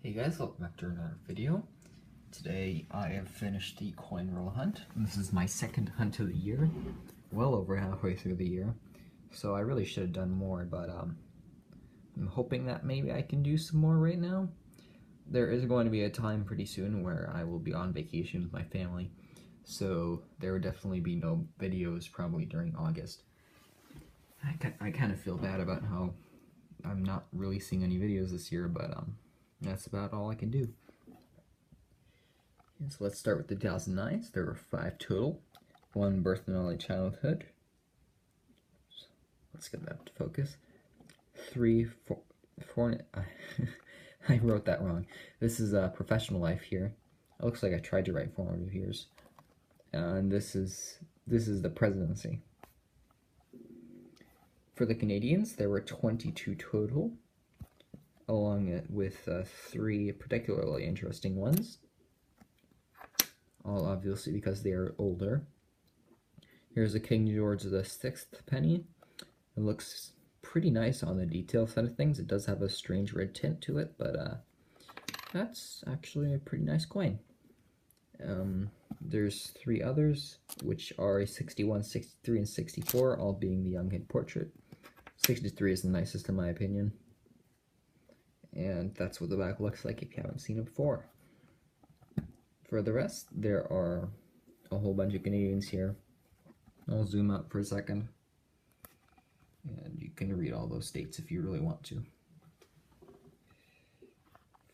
Hey guys, welcome back to another video. Today I have finished the coin roll hunt. This is my second hunt of the year, well over halfway through the year. So I really should have done more, but I'm hoping that maybe I can do some more right now. There is going to be a time pretty soon where I will be on vacation with my family, so there will definitely be no videos probably during August. I kind of feel bad about how I'm not releasing any videos this year, but that's about all I can do. So let's start with the 2009s. There were 5 total. 1 birth and early childhood. Let's get that to focus. 3, 4 I wrote that wrong. This is a professional life here. It looks like I tried to write formative years. And this is the presidency. For the Canadians, there were 22 total, along with 3 particularly interesting ones, all obviously because they are older. Here's a King George VI penny. It looks pretty nice on the detail side of things. It does have a strange red tint to it, but that's actually a pretty nice coin. There's 3 others, which are a 61, 63, and 64, all being the young head portrait. 63 is the nicest in my opinion. And that's what the back looks like if you haven't seen it before. For the rest, there are a whole bunch of Canadians here. I'll zoom out for a second. And you can read all those dates if you really want to.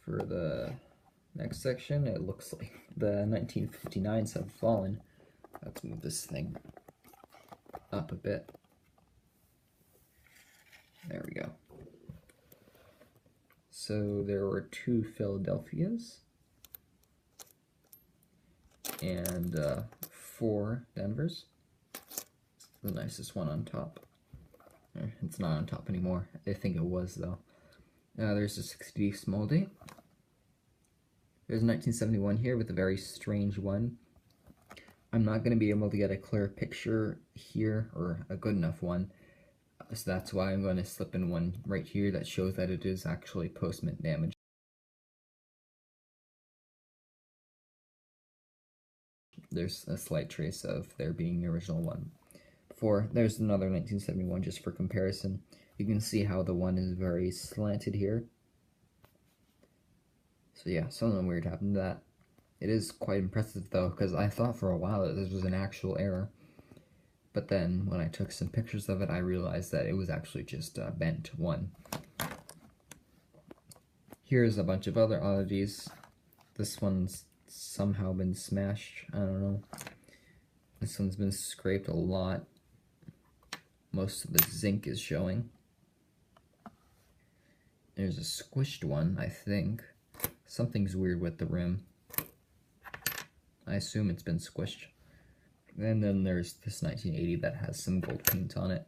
For the next section, it looks like the 1959s have fallen. Let's move this thing up a bit. There we go. So there were 2 Philadelphias and 4 Denvers. The nicest one on top. It's not on top anymore. I think it was though. There's a 60 small date. There's a 1971 here with a very strange one. I'm not going to be able to get a clear picture here, or a good enough one. So that's why I'm going to slip in one right here that shows that it is actually post-mint damage. There's a slight trace of there being the original one. There's another 1971 just for comparison. You can see how the one is very slanted here. So yeah, something weird happened to that. It is quite impressive though, because I thought for a while that this was an actual error. But then, when I took some pictures of it, I realized that it was actually just a bent one. Here's a bunch of other oddities. This one's somehow been smashed. I don't know. This one's been scraped a lot. Most of the zinc is showing. There's a squished one, I think. Something's weird with the rim. I assume it's been squished. And then there's this 1980 that has some gold paint on it.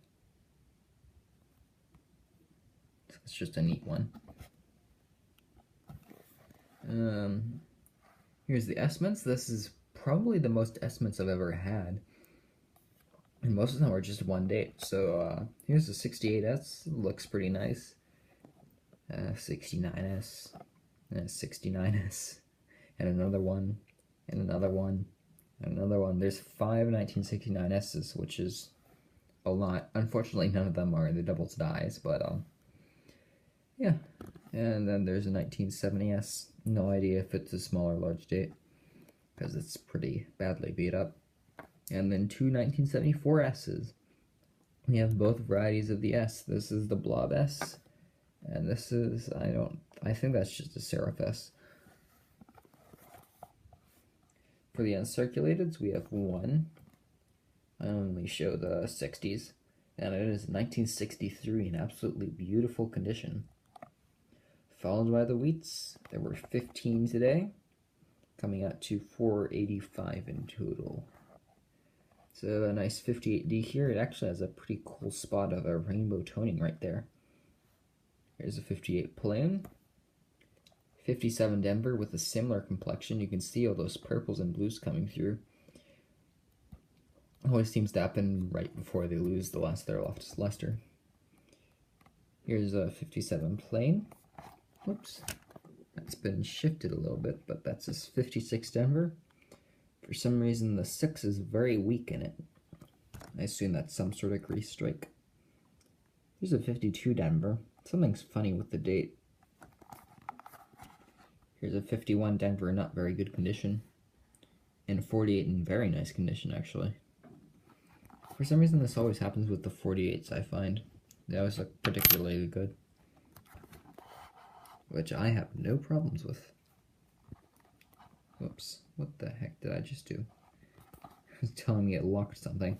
So it's just a neat one. Here's the S-mints. This is probably the most S-mints I've ever had. And most of them are just one date. So here's the 68S. Looks pretty nice. 69S. 69S. And another one. And another one. Another one. There's 5 1969S's, which is a lot. Unfortunately, none of them are the doubles dies, but yeah. And then there's a 1970S. No idea if it's a small or large date, because it's pretty badly beat up. And then 2 1974S's. We have both varieties of the S. This is the Blob S, and this is, I think that's just a Serif S. For the uncirculateds, we have 1. I only show the 60s, and it is 1963 in absolutely beautiful condition. Followed by the wheats, there were 15 today, coming out to 485 in total. So a nice 58D here. It actually has a pretty cool spot of a rainbow toning right there. Here's a 58 plain. 57 Denver with a similar complexion. You can see all those purples and blues coming through. Always seems to happen right before they lose the last of their luster. Here's a 57 plain. Whoops. It's been shifted a little bit, but that's a 56 Denver. For some reason, the 6 is very weak in it. I assume that's some sort of grease strike. Here's a 52 Denver. Something's funny with the date. Here's a 51 Denver, not very good condition. And a 48 in very nice condition, actually. For some reason, this always happens with the 48s, I find. They always look particularly good. Which I have no problems with. Whoops, what the heck did I just do? It was telling me it locked something.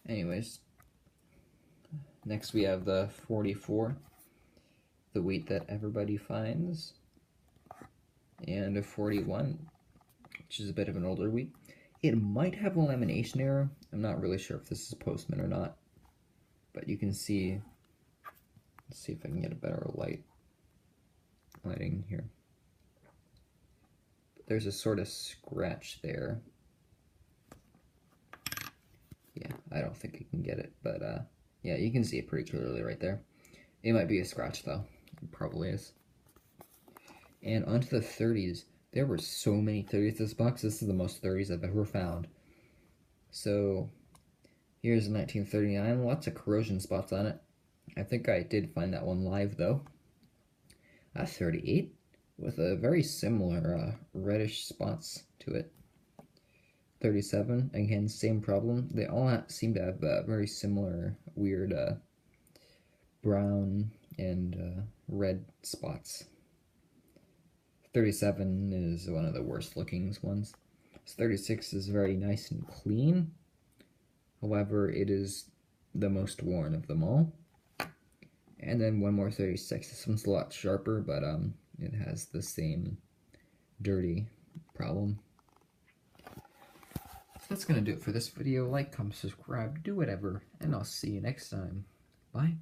Anyways, next we have the 44, the wheat that everybody finds, and a 41, which is a bit of an older wheat. It might have a lamination error. I'm not really sure if this is Postman or not, but you can see, let's see if I can get a better lighting here. There's a sort of scratch there. Yeah, I don't think I can get it, but yeah, you can see it pretty clearly right there. It might be a scratch though. It probably is. And onto the 30s. There were so many 30s in this box. This is the most 30s I've ever found. So here's a 1939. Lots of corrosion spots on it. I think I did find that one live though. A 38 with a very similar reddish spots to it. 37, again, same problem. They all seem to have very similar weird brown and red spots. 37 is one of the worst looking ones. 36 is very nice and clean. However, it is the most worn of them all. And then one more 36. This one's a lot sharper, but it has the same dirty problem. So that's going to do it for this video. Like, comment, subscribe, do whatever, and I'll see you next time. Bye.